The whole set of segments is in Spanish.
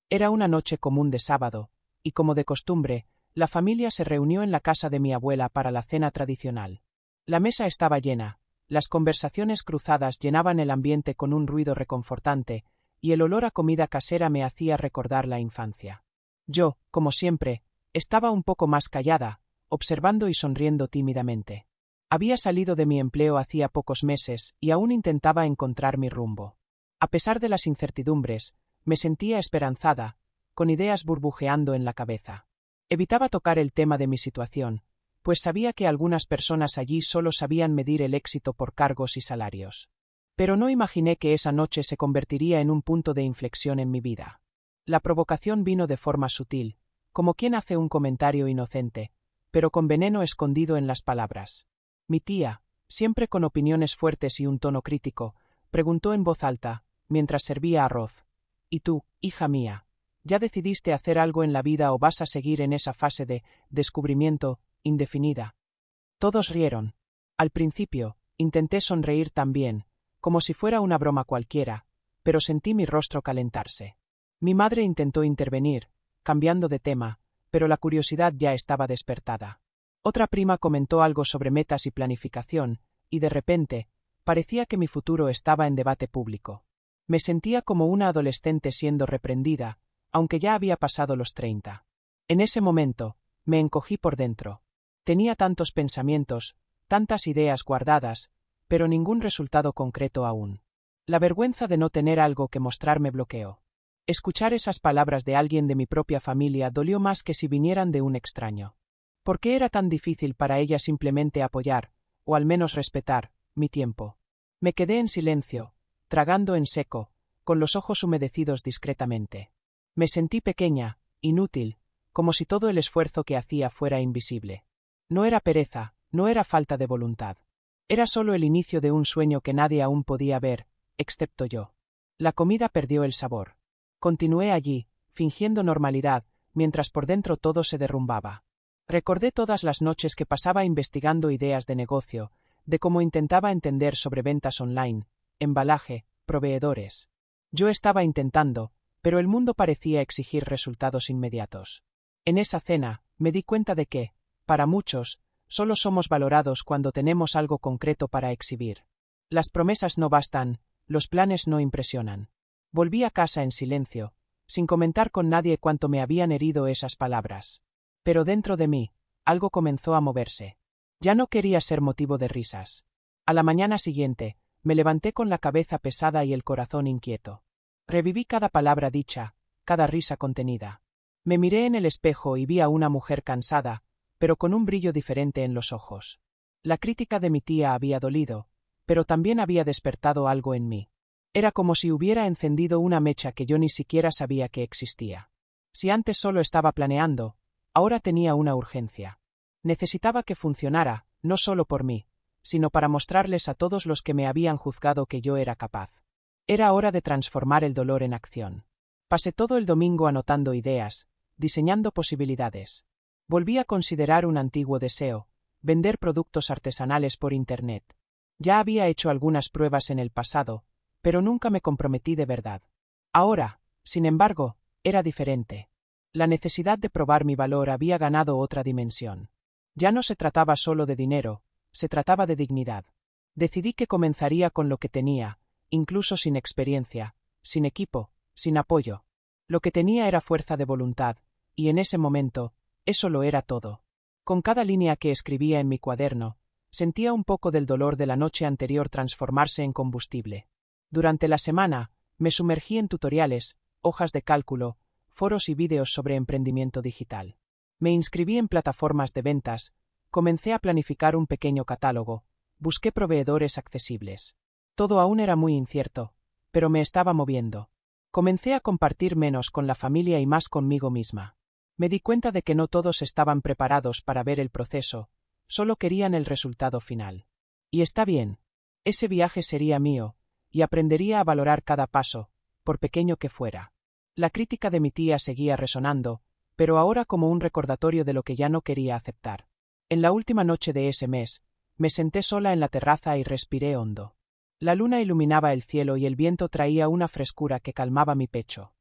Era una noche común de sábado, y como de costumbre, la familia se reunió en la casa de mi abuela para la cena tradicional. La mesa estaba llena, las conversaciones cruzadas llenaban el ambiente con un ruido reconfortante, y el olor a comida casera me hacía recordar la infancia. Yo, como siempre, estaba un poco más callada, observando y sonriendo tímidamente. Había salido de mi empleo hacía pocos meses y aún intentaba encontrar mi rumbo. A pesar de las incertidumbres, me sentía esperanzada, con ideas burbujeando en la cabeza. Evitaba tocar el tema de mi situación, pues sabía que algunas personas allí solo sabían medir el éxito por cargos y salarios. Pero no imaginé que esa noche se convertiría en un punto de inflexión en mi vida. La provocación vino de forma sutil, como quien hace un comentario inocente, pero con veneno escondido en las palabras. Mi tía, siempre con opiniones fuertes y un tono crítico, preguntó en voz alta, mientras servía arroz. ¿Y tú, hija mía, ya decidiste hacer algo en la vida o vas a seguir en esa fase de descubrimiento indefinida? Todos rieron. Al principio, intenté sonreír también, como si fuera una broma cualquiera, pero sentí mi rostro calentarse. Mi madre intentó intervenir, cambiando de tema, pero la curiosidad ya estaba despertada. Otra prima comentó algo sobre metas y planificación, y de repente, parecía que mi futuro estaba en debate público. Me sentía como una adolescente siendo reprendida, aunque ya había pasado los 30. En ese momento, me encogí por dentro. Tenía tantos pensamientos, tantas ideas guardadas, pero ningún resultado concreto aún. La vergüenza de no tener algo que mostrar me bloqueó. Escuchar esas palabras de alguien de mi propia familia dolió más que si vinieran de un extraño. ¿Por qué era tan difícil para ella simplemente apoyar, o al menos respetar, mi tiempo? Me quedé en silencio, tragando en seco, con los ojos humedecidos discretamente. Me sentí pequeña, inútil, como si todo el esfuerzo que hacía fuera invisible. No era pereza, no era falta de voluntad. Era solo el inicio de un sueño que nadie aún podía ver, excepto yo. La comida perdió el sabor. Continué allí, fingiendo normalidad, mientras por dentro todo se derrumbaba. Recordé todas las noches que pasaba investigando ideas de negocio, de cómo intentaba entender sobre ventas online, embalaje, proveedores. Yo estaba intentando, pero el mundo parecía exigir resultados inmediatos. En esa cena, me di cuenta de que, para muchos, solo somos valorados cuando tenemos algo concreto para exhibir. Las promesas no bastan, los planes no impresionan. Volví a casa en silencio, sin comentar con nadie cuánto me habían herido esas palabras. Pero dentro de mí, algo comenzó a moverse. Ya no quería ser motivo de risas. A la mañana siguiente, me levanté con la cabeza pesada y el corazón inquieto. Reviví cada palabra dicha, cada risa contenida. Me miré en el espejo y vi a una mujer cansada, pero con un brillo diferente en los ojos. La crítica de mi tía había dolido, pero también había despertado algo en mí. Era como si hubiera encendido una mecha que yo ni siquiera sabía que existía. Si antes solo estaba planeando, ahora tenía una urgencia. Necesitaba que funcionara, no solo por mí, sino para mostrarles a todos los que me habían juzgado que yo era capaz. Era hora de transformar el dolor en acción. Pasé todo el domingo anotando ideas, diseñando posibilidades. Volví a considerar un antiguo deseo, vender productos artesanales por Internet. Ya había hecho algunas pruebas en el pasado, pero nunca me comprometí de verdad. Ahora, sin embargo, era diferente. La necesidad de probar mi valor había ganado otra dimensión. Ya no se trataba solo de dinero, se trataba de dignidad. Decidí que comenzaría con lo que tenía, incluso sin experiencia, sin equipo, sin apoyo. Lo que tenía era fuerza de voluntad, y en ese momento, eso lo era todo. Con cada línea que escribía en mi cuaderno, sentía un poco del dolor de la noche anterior transformarse en combustible. Durante la semana, me sumergí en tutoriales, hojas de cálculo, foros y vídeos sobre emprendimiento digital. Me inscribí en plataformas de ventas, comencé a planificar un pequeño catálogo, busqué proveedores accesibles. Todo aún era muy incierto, pero me estaba moviendo. Comencé a compartir menos con la familia y más conmigo misma. Me di cuenta de que no todos estaban preparados para ver el proceso, solo querían el resultado final. Y está bien. Ese viaje sería mío, y aprendería a valorar cada paso, por pequeño que fuera. La crítica de mi tía seguía resonando, pero ahora como un recordatorio de lo que ya no quería aceptar. En la última noche de ese mes, me senté sola en la terraza y respiré hondo. La luna iluminaba el cielo y el viento traía una frescura que calmaba mi pecho.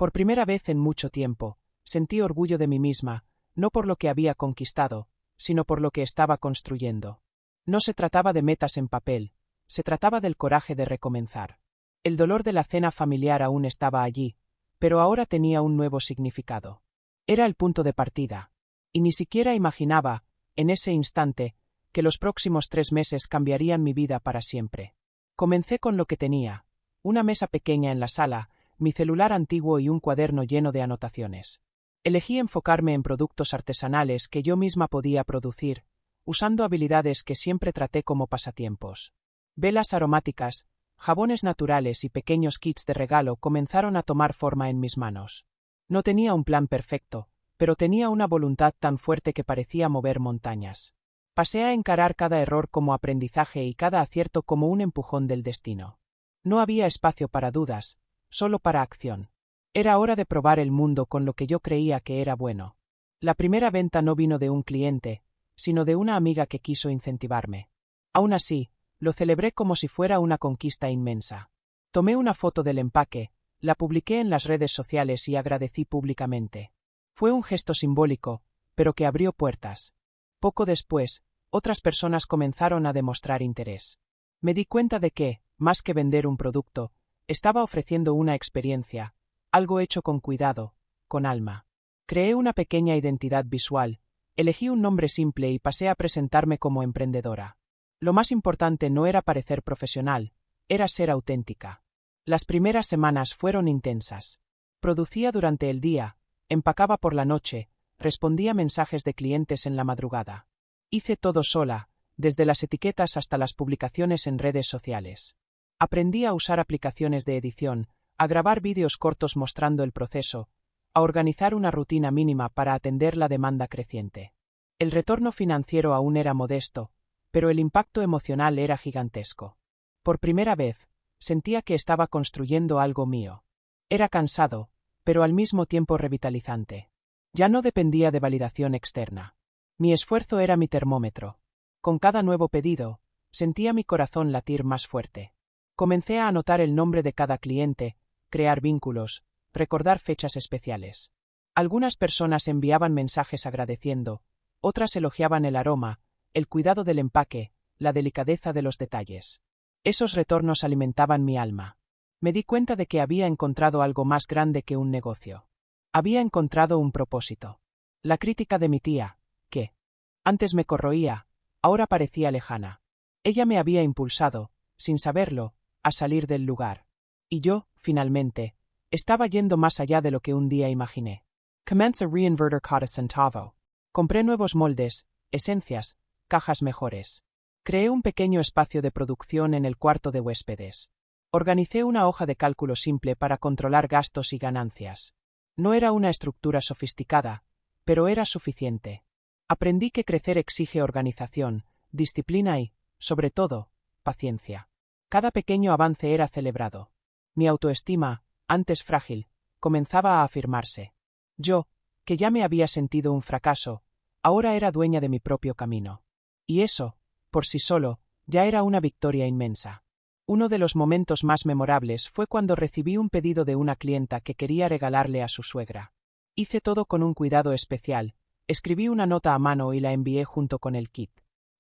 Por primera vez en mucho tiempo, sentí orgullo de mí misma, no por lo que había conquistado, sino por lo que estaba construyendo. No se trataba de metas en papel, se trataba del coraje de recomenzar. El dolor de la cena familiar aún estaba allí, pero ahora tenía un nuevo significado. Era el punto de partida. Y ni siquiera imaginaba, en ese instante, que los próximos 3 meses cambiarían mi vida para siempre. Comencé con lo que tenía: una mesa pequeña en la sala, mi celular antiguo y un cuaderno lleno de anotaciones. Elegí enfocarme en productos artesanales que yo misma podía producir, usando habilidades que siempre traté como pasatiempos. Velas aromáticas, jabones naturales y pequeños kits de regalo comenzaron a tomar forma en mis manos. No tenía un plan perfecto, pero tenía una voluntad tan fuerte que parecía mover montañas. Pasé a encarar cada error como aprendizaje y cada acierto como un empujón del destino. No había espacio para dudas, solo para acción. Era hora de probar el mundo con lo que yo creía que era bueno. La primera venta no vino de un cliente, sino de una amiga que quiso incentivarme. Aún así, lo celebré como si fuera una conquista inmensa. Tomé una foto del empaque, la publiqué en las redes sociales y agradecí públicamente. Fue un gesto simbólico, pero que abrió puertas. Poco después, otras personas comenzaron a demostrar interés. Me di cuenta de que, más que vender un producto, estaba ofreciendo una experiencia, algo hecho con cuidado, con alma. Creé una pequeña identidad visual, elegí un nombre simple y pasé a presentarme como emprendedora. Lo más importante no era parecer profesional, era ser auténtica. Las primeras semanas fueron intensas. Producía durante el día, empacaba por la noche, respondía mensajes de clientes en la madrugada. Hice todo sola, desde las etiquetas hasta las publicaciones en redes sociales. Aprendí a usar aplicaciones de edición, a grabar vídeos cortos mostrando el proceso, a organizar una rutina mínima para atender la demanda creciente. El retorno financiero aún era modesto, pero el impacto emocional era gigantesco. Por primera vez, sentía que estaba construyendo algo mío. Era cansado, pero al mismo tiempo revitalizante. Ya no dependía de validación externa. Mi esfuerzo era mi termómetro. Con cada nuevo pedido, sentía mi corazón latir más fuerte. Comencé a anotar el nombre de cada cliente, crear vínculos, recordar fechas especiales. Algunas personas enviaban mensajes agradeciendo, otras elogiaban el aroma, el cuidado del empaque, la delicadeza de los detalles. Esos retornos alimentaban mi alma. Me di cuenta de que había encontrado algo más grande que un negocio. Había encontrado un propósito. La crítica de mi tía, que antes me corroía, ahora parecía lejana. Ella me había impulsado, sin saberlo, a salir del lugar. Y yo, finalmente, estaba yendo más allá de lo que un día imaginé. Commence a reinverter cada centavo. Compré nuevos moldes, esencias, cajas mejores. Creé un pequeño espacio de producción en el cuarto de huéspedes. Organicé una hoja de cálculo simple para controlar gastos y ganancias. No era una estructura sofisticada, pero era suficiente. Aprendí que crecer exige organización, disciplina y, sobre todo, paciencia. Cada pequeño avance era celebrado. Mi autoestima, antes frágil, comenzaba a afirmarse. Yo, que ya me había sentido un fracaso, ahora era dueña de mi propio camino. Y eso, por sí solo, ya era una victoria inmensa. Uno de los momentos más memorables fue cuando recibí un pedido de una clienta que quería regalarle a su suegra. Hice todo con un cuidado especial, escribí una nota a mano y la envié junto con el kit.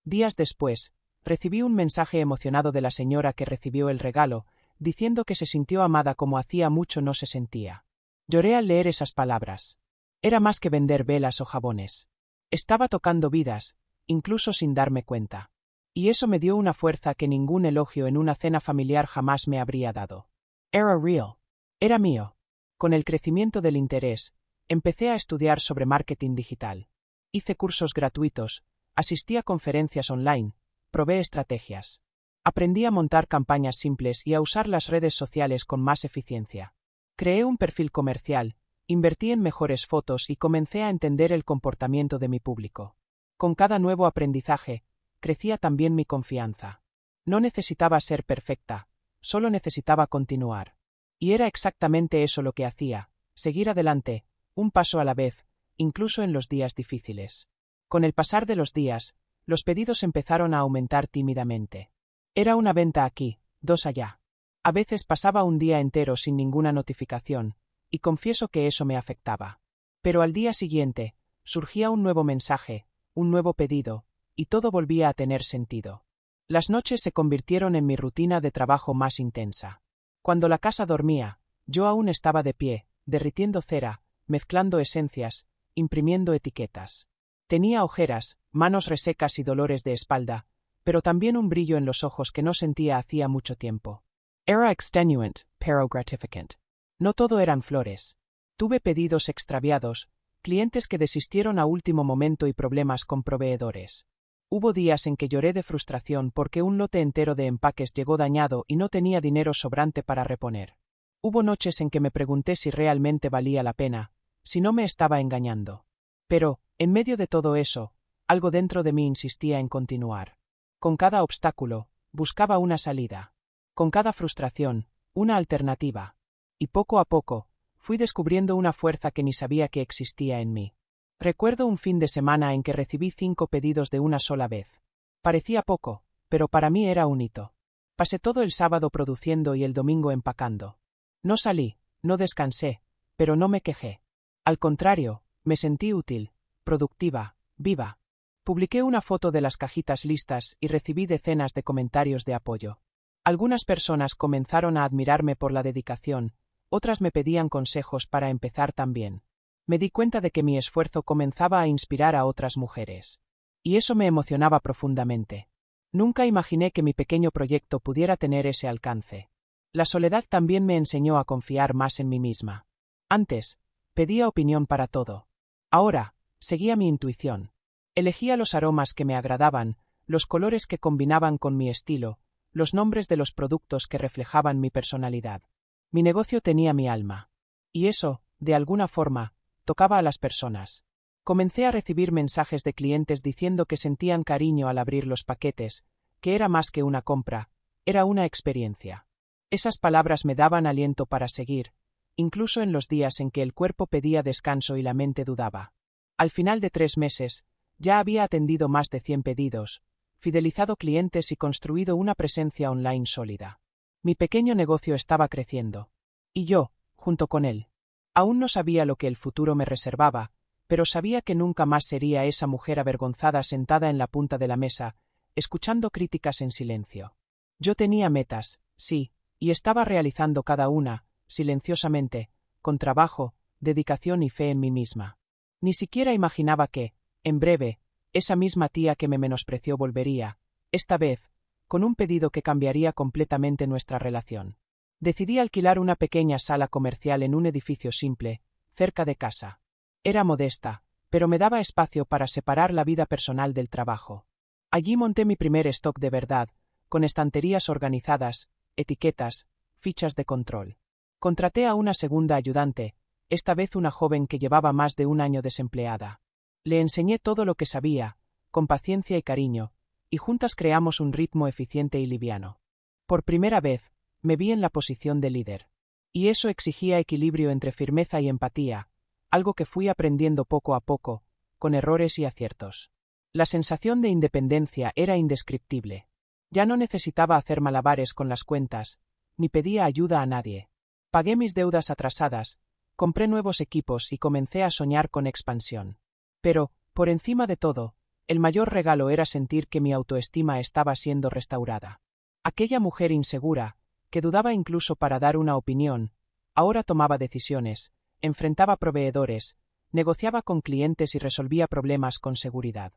Días después, recibí un mensaje emocionado de la señora que recibió el regalo, diciendo que se sintió amada como hacía mucho no se sentía. Lloré al leer esas palabras. Era más que vender velas o jabones. Estaba tocando vidas, incluso sin darme cuenta. Y eso me dio una fuerza que ningún elogio en una cena familiar jamás me habría dado. Era real. Era mío. Con el crecimiento del interés, empecé a estudiar sobre marketing digital. Hice cursos gratuitos, asistí a conferencias online, probé estrategias. Aprendí a montar campañas simples y a usar las redes sociales con más eficiencia. Creé un perfil comercial, invertí en mejores fotos y comencé a entender el comportamiento de mi público. Con cada nuevo aprendizaje, crecía también mi confianza. No necesitaba ser perfecta, solo necesitaba continuar. Y era exactamente eso lo que hacía, seguir adelante, un paso a la vez, incluso en los días difíciles. Con el pasar de los días, los pedidos empezaron a aumentar tímidamente. Era una venta aquí, 2 allá. A veces pasaba un día entero sin ninguna notificación, y confieso que eso me afectaba. Pero al día siguiente, surgía un nuevo mensaje, un nuevo pedido, y todo volvía a tener sentido. Las noches se convirtieron en mi rutina de trabajo más intensa. Cuando la casa dormía, yo aún estaba de pie, derritiendo cera, mezclando esencias, imprimiendo etiquetas. Tenía ojeras, manos resecas y dolores de espalda, pero también un brillo en los ojos que no sentía hacía mucho tiempo. Era extenuant, pero gratificant. No todo eran flores. Tuve pedidos extraviados, clientes que desistieron a último momento y problemas con proveedores. Hubo días en que lloré de frustración porque un lote entero de empaques llegó dañado y no tenía dinero sobrante para reponer. Hubo noches en que me pregunté si realmente valía la pena, si no me estaba engañando. Pero, en medio de todo eso, algo dentro de mí insistía en continuar. Con cada obstáculo, buscaba una salida. Con cada frustración, una alternativa. Y poco a poco, fui descubriendo una fuerza que ni sabía que existía en mí. Recuerdo un fin de semana en que recibí 5 pedidos de una sola vez. Parecía poco, pero para mí era un hito. Pasé todo el sábado produciendo y el domingo empacando. No salí, no descansé, pero no me quejé. Al contrario, me sentí útil, productiva, viva. Publiqué una foto de las cajitas listas y recibí decenas de comentarios de apoyo. Algunas personas comenzaron a admirarme por la dedicación, otras me pedían consejos para empezar también. Me di cuenta de que mi esfuerzo comenzaba a inspirar a otras mujeres. Y eso me emocionaba profundamente. Nunca imaginé que mi pequeño proyecto pudiera tener ese alcance. La soledad también me enseñó a confiar más en mí misma. Antes, pedía opinión para todo. Ahora, seguía mi intuición. Elegía los aromas que me agradaban, los colores que combinaban con mi estilo, los nombres de los productos que reflejaban mi personalidad. Mi negocio tenía mi alma. Y eso, de alguna forma, tocaba a las personas. Comencé a recibir mensajes de clientes diciendo que sentían cariño al abrir los paquetes, que era más que una compra, era una experiencia. Esas palabras me daban aliento para seguir, incluso en los días en que el cuerpo pedía descanso y la mente dudaba. Al final de 3 meses, ya había atendido más de 100 pedidos, fidelizado clientes y construido una presencia online sólida. Mi pequeño negocio estaba creciendo. Y yo, junto con él. Aún no sabía lo que el futuro me reservaba, pero sabía que nunca más sería esa mujer avergonzada sentada en la punta de la mesa, escuchando críticas en silencio. Yo tenía metas, sí, y estaba realizando cada una, silenciosamente, con trabajo, dedicación y fe en mí misma. Ni siquiera imaginaba que, en breve, esa misma tía que me menospreció volvería, esta vez, con un pedido que cambiaría completamente nuestra relación. Decidí alquilar una pequeña sala comercial en un edificio simple, cerca de casa. Era modesta, pero me daba espacio para separar la vida personal del trabajo. Allí monté mi primer stock de verdad, con estanterías organizadas, etiquetas, fichas de control. Contraté a una segunda ayudante, esta vez una joven que llevaba más de un año desempleada. Le enseñé todo lo que sabía, con paciencia y cariño, y juntas creamos un ritmo eficiente y liviano. Por primera vez, me vi en la posición de líder. Y eso exigía equilibrio entre firmeza y empatía, algo que fui aprendiendo poco a poco, con errores y aciertos. La sensación de independencia era indescriptible. Ya no necesitaba hacer malabares con las cuentas, ni pedía ayuda a nadie. Pagué mis deudas atrasadas, compré nuevos equipos y comencé a soñar con expansión. Pero, por encima de todo, el mayor regalo era sentir que mi autoestima estaba siendo restaurada. Aquella mujer insegura, que dudaba incluso para dar una opinión, ahora tomaba decisiones, enfrentaba proveedores, negociaba con clientes y resolvía problemas con seguridad.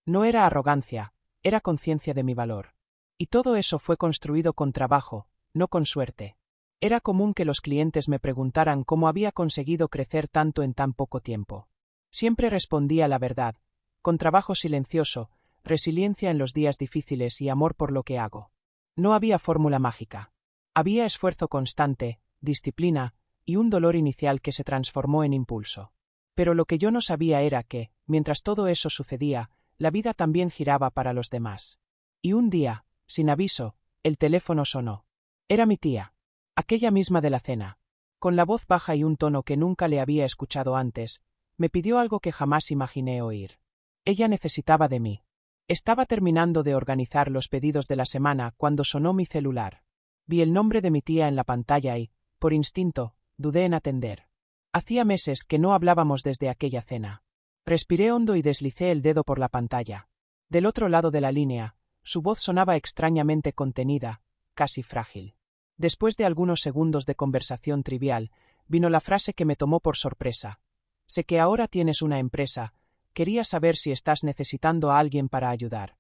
No era arrogancia, era conciencia de mi valor. Y todo eso fue construido con trabajo, no con suerte. Era común que los clientes me preguntaran cómo había conseguido crecer tanto en tan poco tiempo. Siempre respondía la verdad, con trabajo silencioso, resiliencia en los días difíciles y amor por lo que hago. No había fórmula mágica. Había esfuerzo constante, disciplina, y un dolor inicial que se transformó en impulso. Pero lo que yo no sabía era que, mientras todo eso sucedía, la vida también giraba para los demás. Y un día, sin aviso, el teléfono sonó. Era mi tía. Aquella misma de la cena. Con la voz baja y un tono que nunca le había escuchado antes, me pidió algo que jamás imaginé oír. Ella necesitaba de mí. Estaba terminando de organizar los pedidos de la semana cuando sonó mi celular. Vi el nombre de mi tía en la pantalla y, por instinto, dudé en atender. Hacía meses que no hablábamos desde aquella cena. Respiré hondo y deslicé el dedo por la pantalla. Del otro lado de la línea, su voz sonaba extrañamente contenida, casi frágil. Después de algunos segundos de conversación trivial, vino la frase que me tomó por sorpresa. Sé que ahora tienes una empresa. Quería saber si estás necesitando a alguien para ayudar.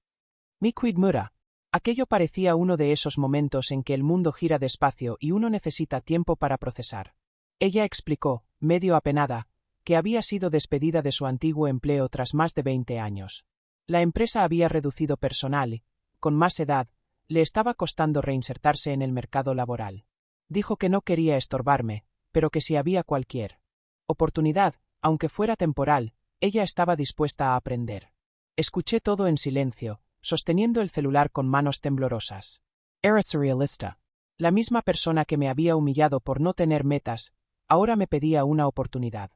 Miquid Mura. Aquello parecía uno de esos momentos en que el mundo gira despacio y uno necesita tiempo para procesar. Ella explicó, medio apenada, que había sido despedida de su antiguo empleo tras más de 20 años. La empresa había reducido personal y, con más edad, le estaba costando reinsertarse en el mercado laboral. Dijo que no quería estorbarme, pero que si había cualquier oportunidad, aunque fuera temporal, ella estaba dispuesta a aprender. Escuché todo en silencio, sosteniendo el celular con manos temblorosas. Era surrealista. La misma persona que me había humillado por no tener metas, ahora me pedía una oportunidad.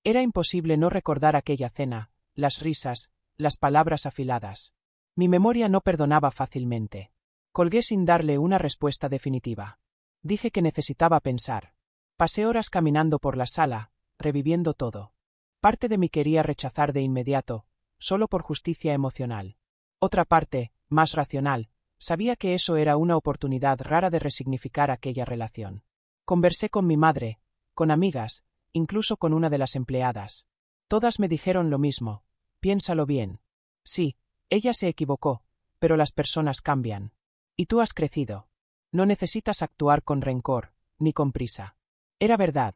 Era imposible no recordar aquella cena, las risas, las palabras afiladas. Mi memoria no perdonaba fácilmente. Colgué sin darle una respuesta definitiva. Dije que necesitaba pensar. Pasé horas caminando por la sala, reviviendo todo. Parte de mí quería rechazar de inmediato, solo por justicia emocional. Otra parte, más racional, sabía que eso era una oportunidad rara de resignificar aquella relación. Conversé con mi madre, con amigas, incluso con una de las empleadas. Todas me dijeron lo mismo. Piénsalo bien. Sí, ella se equivocó, pero las personas cambian. Y tú has crecido. No necesitas actuar con rencor, ni con prisa. Era verdad.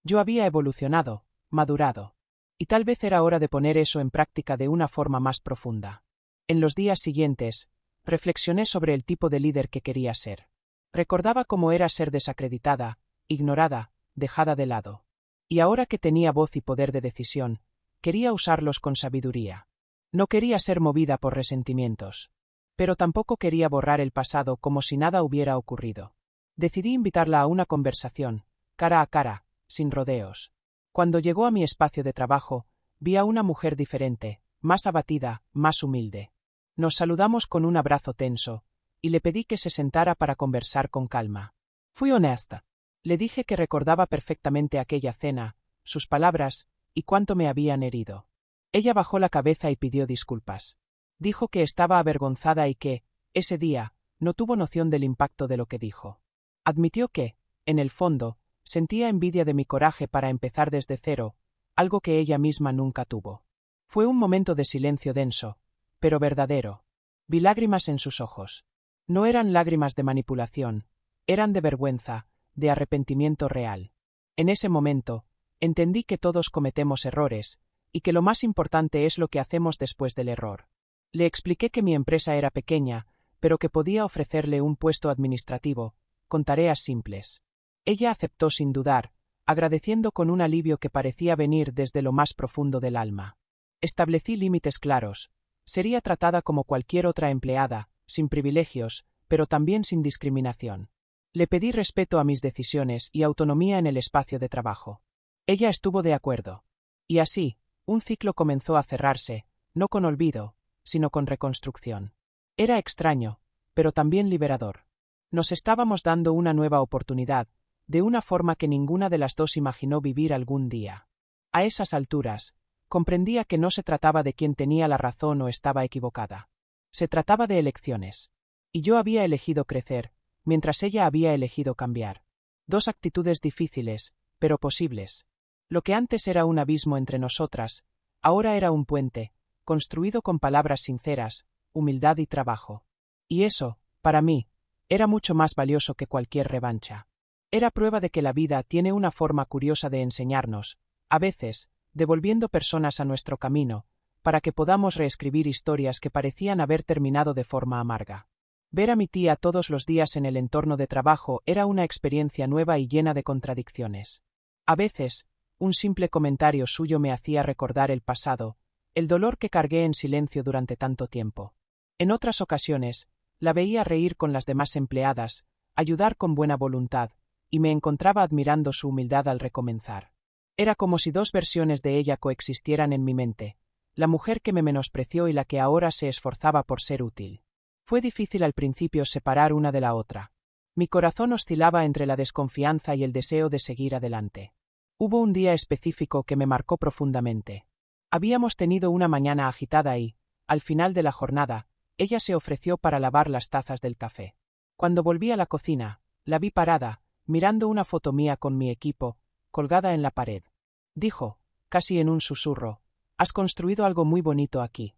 Yo había evolucionado, madurado. Y tal vez era hora de poner eso en práctica de una forma más profunda. En los días siguientes, reflexioné sobre el tipo de líder que quería ser. Recordaba cómo era ser desacreditada, ignorada, dejada de lado. Y ahora que tenía voz y poder de decisión, quería usarlos con sabiduría. No quería ser movida por resentimientos. Pero tampoco quería borrar el pasado como si nada hubiera ocurrido. Decidí invitarla a una conversación, cara a cara, sin rodeos. Cuando llegó a mi espacio de trabajo, vi a una mujer diferente, más abatida, más humilde. Nos saludamos con un abrazo tenso, y le pedí que se sentara para conversar con calma. Fui honesta. Le dije que recordaba perfectamente aquella cena, sus palabras, y cuánto me habían herido. Ella bajó la cabeza y pidió disculpas. Dijo que estaba avergonzada y que, ese día, no tuvo noción del impacto de lo que dijo. Admitió que, en el fondo, sentía envidia de mi coraje para empezar desde cero, algo que ella misma nunca tuvo. Fue un momento de silencio denso, pero verdadero. Vi lágrimas en sus ojos. No eran lágrimas de manipulación, eran de vergüenza, de arrepentimiento real. En ese momento, entendí que todos cometemos errores, y que lo más importante es lo que hacemos después del error. Le expliqué que mi empresa era pequeña, pero que podía ofrecerle un puesto administrativo, con tareas simples. Ella aceptó sin dudar, agradeciendo con un alivio que parecía venir desde lo más profundo del alma. Establecí límites claros. Sería tratada como cualquier otra empleada, sin privilegios, pero también sin discriminación. Le pedí respeto a mis decisiones y autonomía en el espacio de trabajo. Ella estuvo de acuerdo. Y así, un ciclo comenzó a cerrarse, no con olvido, sino con reconstrucción. Era extraño, pero también liberador. Nos estábamos dando una nueva oportunidad, de una forma que ninguna de las dos imaginó vivir algún día. A esas alturas, comprendía que no se trataba de quién tenía la razón o estaba equivocada. Se trataba de elecciones. Y yo había elegido crecer, mientras ella había elegido cambiar. Dos actitudes difíciles, pero posibles. Lo que antes era un abismo entre nosotras, ahora era un puente, construido con palabras sinceras, humildad y trabajo. Y eso, para mí, era mucho más valioso que cualquier revancha. Era prueba de que la vida tiene una forma curiosa de enseñarnos, a veces, devolviendo personas a nuestro camino, para que podamos reescribir historias que parecían haber terminado de forma amarga. Ver a mi tía todos los días en el entorno de trabajo era una experiencia nueva y llena de contradicciones. A veces, un simple comentario suyo me hacía recordar el pasado, el dolor que cargué en silencio durante tanto tiempo. En otras ocasiones, la veía reír con las demás empleadas, ayudar con buena voluntad, y me encontraba admirando su humildad al recomenzar. Era como si dos versiones de ella coexistieran en mi mente, la mujer que me menospreció y la que ahora se esforzaba por ser útil. Fue difícil al principio separar una de la otra. Mi corazón oscilaba entre la desconfianza y el deseo de seguir adelante. Hubo un día específico que me marcó profundamente. Habíamos tenido una mañana agitada y, al final de la jornada, ella se ofreció para lavar las tazas del café. Cuando volví a la cocina, la vi parada, mirando una foto mía con mi equipo, colgada en la pared. Dijo, casi en un susurro, «Has construido algo muy bonito aquí».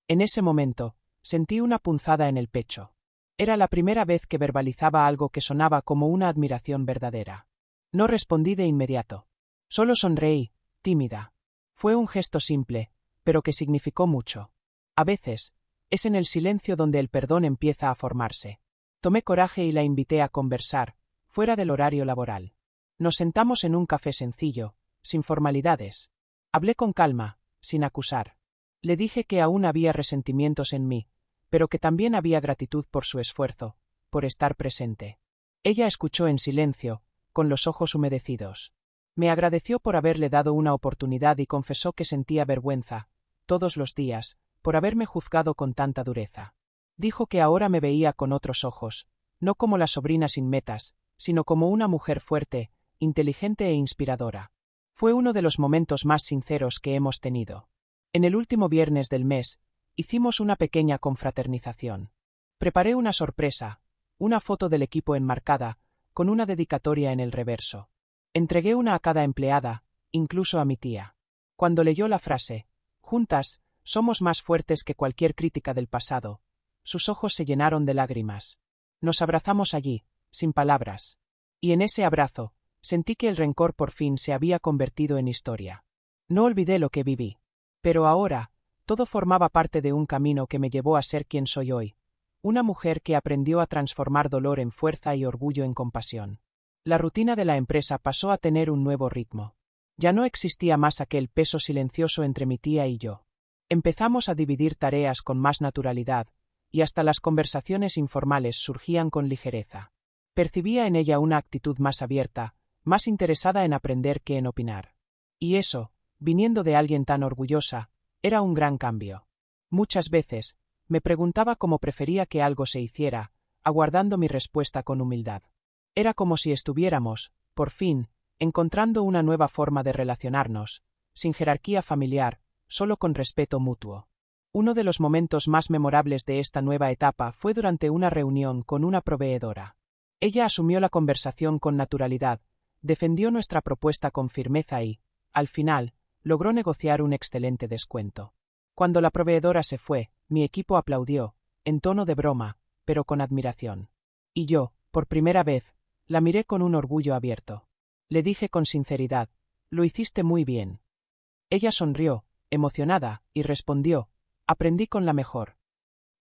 En ese momento, sentí una punzada en el pecho. Era la primera vez que verbalizaba algo que sonaba como una admiración verdadera. No respondí de inmediato. Solo sonreí, tímida. Fue un gesto simple, pero que significó mucho. A veces, es en el silencio donde el perdón empieza a formarse. Tomé coraje y la invité a conversar, fuera del horario laboral. Nos sentamos en un café sencillo, sin formalidades. Hablé con calma, sin acusar. Le dije que aún había resentimientos en mí, pero que también había gratitud por su esfuerzo, por estar presente. Ella escuchó en silencio, con los ojos humedecidos. Me agradeció por haberle dado una oportunidad y confesó que sentía vergüenza, todos los días, por haberme juzgado con tanta dureza. Dijo que ahora me veía con otros ojos, no como la sobrina sin metas, sino como una mujer fuerte, inteligente e inspiradora. Fue uno de los momentos más sinceros que hemos tenido. En el último viernes del mes, hicimos una pequeña confraternización. Preparé una sorpresa, una foto del equipo enmarcada, con una dedicatoria en el reverso. Entregué una a cada empleada, incluso a mi tía. Cuando leyó la frase, «Juntas, somos más fuertes que cualquier crítica del pasado», sus ojos se llenaron de lágrimas. Nos abrazamos allí, sin palabras. Y en ese abrazo, sentí que el rencor por fin se había convertido en historia. No olvidé lo que viví. Pero ahora, todo formaba parte de un camino que me llevó a ser quien soy hoy. Una mujer que aprendió a transformar dolor en fuerza y orgullo en compasión. La rutina de la empresa pasó a tener un nuevo ritmo. Ya no existía más aquel peso silencioso entre mi tía y yo. Empezamos a dividir tareas con más naturalidad, y hasta las conversaciones informales surgían con ligereza. Percibía en ella una actitud más abierta, más interesada en aprender que en opinar. Y eso, viniendo de alguien tan orgullosa, era un gran cambio. Muchas veces, me preguntaba cómo prefería que algo se hiciera, aguardando mi respuesta con humildad. Era como si estuviéramos, por fin, encontrando una nueva forma de relacionarnos, sin jerarquía familiar, solo con respeto mutuo. Uno de los momentos más memorables de esta nueva etapa fue durante una reunión con una proveedora. Ella asumió la conversación con naturalidad, defendió nuestra propuesta con firmeza y, al final, logró negociar un excelente descuento. Cuando la proveedora se fue, mi equipo aplaudió, en tono de broma, pero con admiración. Y yo, por primera vez, la miré con un orgullo abierto. Le dije con sinceridad, «Lo hiciste muy bien». Ella sonrió, emocionada, y respondió, «Aprendí con la mejor».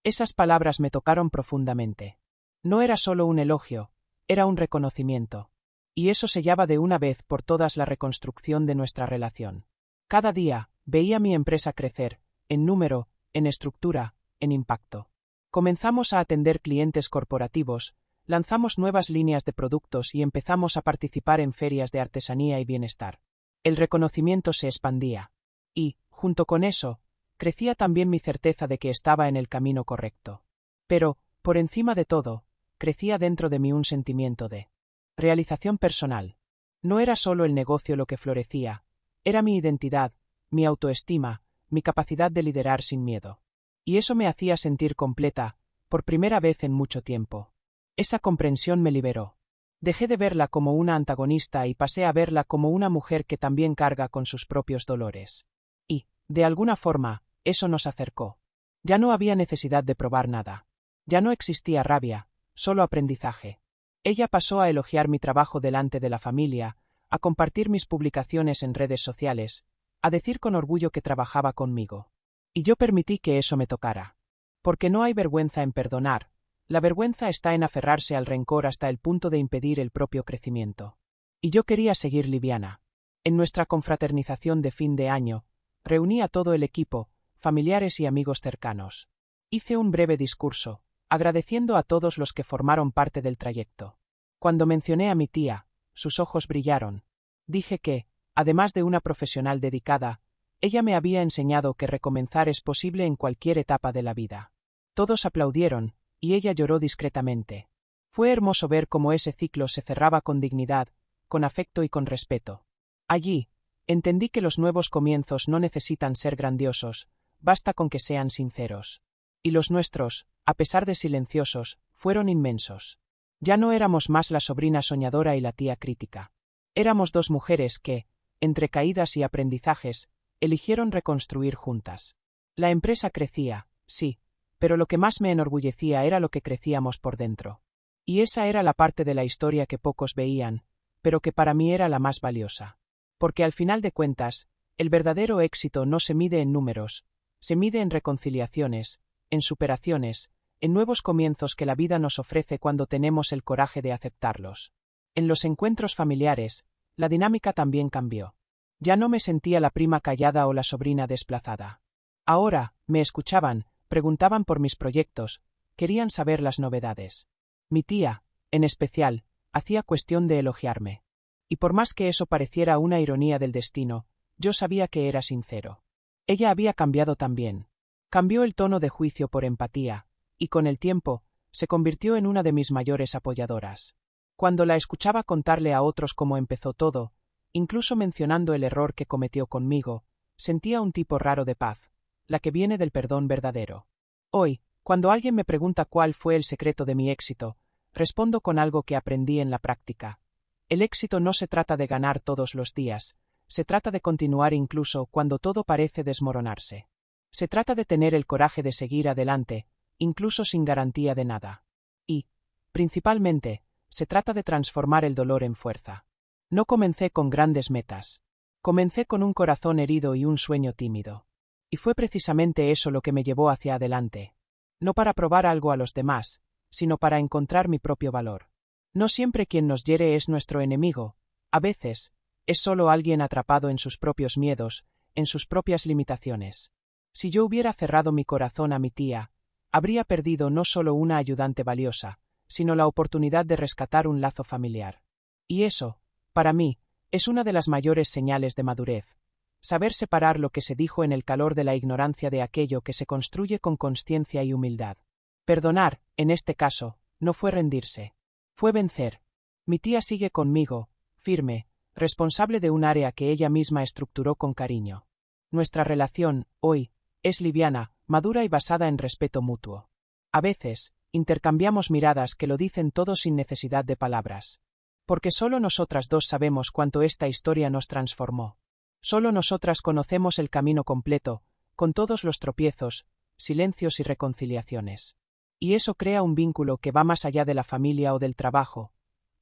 Esas palabras me tocaron profundamente. No era solo un elogio, era un reconocimiento. Y eso sellaba de una vez por todas la reconstrucción de nuestra relación. Cada día, veía mi empresa crecer, en número, en estructura, en impacto. Comenzamos a atender clientes corporativos, lanzamos nuevas líneas de productos y empezamos a participar en ferias de artesanía y bienestar. El reconocimiento se expandía. Y, junto con eso, crecía también mi certeza de que estaba en el camino correcto. Pero, por encima de todo, crecía dentro de mí un sentimiento de realización personal. No era solo el negocio lo que florecía, era mi identidad, mi autoestima, mi capacidad de liderar sin miedo. Y eso me hacía sentir completa, por primera vez en mucho tiempo. Esa comprensión me liberó. Dejé de verla como una antagonista y pasé a verla como una mujer que también carga con sus propios dolores. Y, de alguna forma, eso nos acercó. Ya no había necesidad de probar nada. Ya no existía rabia, solo aprendizaje. Ella pasó a elogiar mi trabajo delante de la familia, a compartir mis publicaciones en redes sociales, a decir con orgullo que trabajaba conmigo. Y yo permití que eso me tocara. Porque no hay vergüenza en perdonar, la vergüenza está en aferrarse al rencor hasta el punto de impedir el propio crecimiento. Y yo quería seguir liviana. En nuestra confraternización de fin de año, reuní a todo el equipo, familiares y amigos cercanos. Hice un breve discurso, agradeciendo a todos los que formaron parte del trayecto. Cuando mencioné a mi tía, sus ojos brillaron. Dije que, además de una profesional dedicada, ella me había enseñado que recomenzar es posible en cualquier etapa de la vida. Todos aplaudieron, y ella lloró discretamente. Fue hermoso ver cómo ese ciclo se cerraba con dignidad, con afecto y con respeto. Allí, entendí que los nuevos comienzos no necesitan ser grandiosos, basta con que sean sinceros. Y los nuestros, a pesar de silenciosos, fueron inmensos. Ya no éramos más la sobrina soñadora y la tía crítica. Éramos dos mujeres que, entre caídas y aprendizajes, eligieron reconstruir juntas. La empresa crecía, sí, pero lo que más me enorgullecía era lo que crecíamos por dentro. Y esa era la parte de la historia que pocos veían, pero que para mí era la más valiosa. Porque al final de cuentas, el verdadero éxito no se mide en números, se mide en reconciliaciones, en superaciones, en nuevos comienzos que la vida nos ofrece cuando tenemos el coraje de aceptarlos. En los encuentros familiares, la dinámica también cambió. Ya no me sentía la prima callada o la sobrina desplazada. Ahora, me escuchaban, preguntaban por mis proyectos, querían saber las novedades. Mi tía, en especial, hacía cuestión de elogiarme. Y por más que eso pareciera una ironía del destino, yo sabía que era sincero. Ella había cambiado también. Cambió el tono de juicio por empatía, y con el tiempo, se convirtió en una de mis mayores apoyadoras. Cuando la escuchaba contarle a otros cómo empezó todo, incluso mencionando el error que cometió conmigo, sentía un tipo raro de paz, la que viene del perdón verdadero. Hoy, cuando alguien me pregunta cuál fue el secreto de mi éxito, respondo con algo que aprendí en la práctica. El éxito no se trata de ganar todos los días, se trata de continuar incluso cuando todo parece desmoronarse. Se trata de tener el coraje de seguir adelante, incluso sin garantía de nada. Y, principalmente, se trata de transformar el dolor en fuerza. No comencé con grandes metas. Comencé con un corazón herido y un sueño tímido. Y fue precisamente eso lo que me llevó hacia adelante. No para probar algo a los demás, sino para encontrar mi propio valor. No siempre quien nos hiere es nuestro enemigo, a veces, es solo alguien atrapado en sus propios miedos, en sus propias limitaciones. Si yo hubiera cerrado mi corazón a mi tía, habría perdido no solo una ayudante valiosa, sino la oportunidad de rescatar un lazo familiar. Y eso, para mí, es una de las mayores señales de madurez. Saber separar lo que se dijo en el calor de la ignorancia de aquello que se construye con consciencia y humildad. Perdonar, en este caso, no fue rendirse. Fue vencer. Mi tía sigue conmigo, firme, responsable de un área que ella misma estructuró con cariño. Nuestra relación, hoy, es liviana, madura y basada en respeto mutuo. A veces, intercambiamos miradas que lo dicen todo sin necesidad de palabras. Porque solo nosotras dos sabemos cuánto esta historia nos transformó. Solo nosotras conocemos el camino completo, con todos los tropiezos, silencios y reconciliaciones. Y eso crea un vínculo que va más allá de la familia o del trabajo.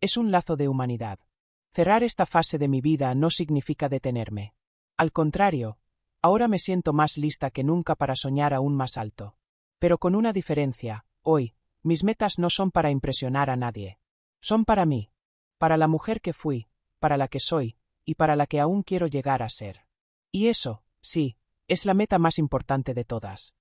Es un lazo de humanidad. Cerrar esta fase de mi vida no significa detenerme. Al contrario, ahora me siento más lista que nunca para soñar aún más alto. Pero con una diferencia, hoy, mis metas no son para impresionar a nadie. Son para mí. Para la mujer que fui, para la que soy, y para la que aún quiero llegar a ser. Y eso, sí, es la meta más importante de todas.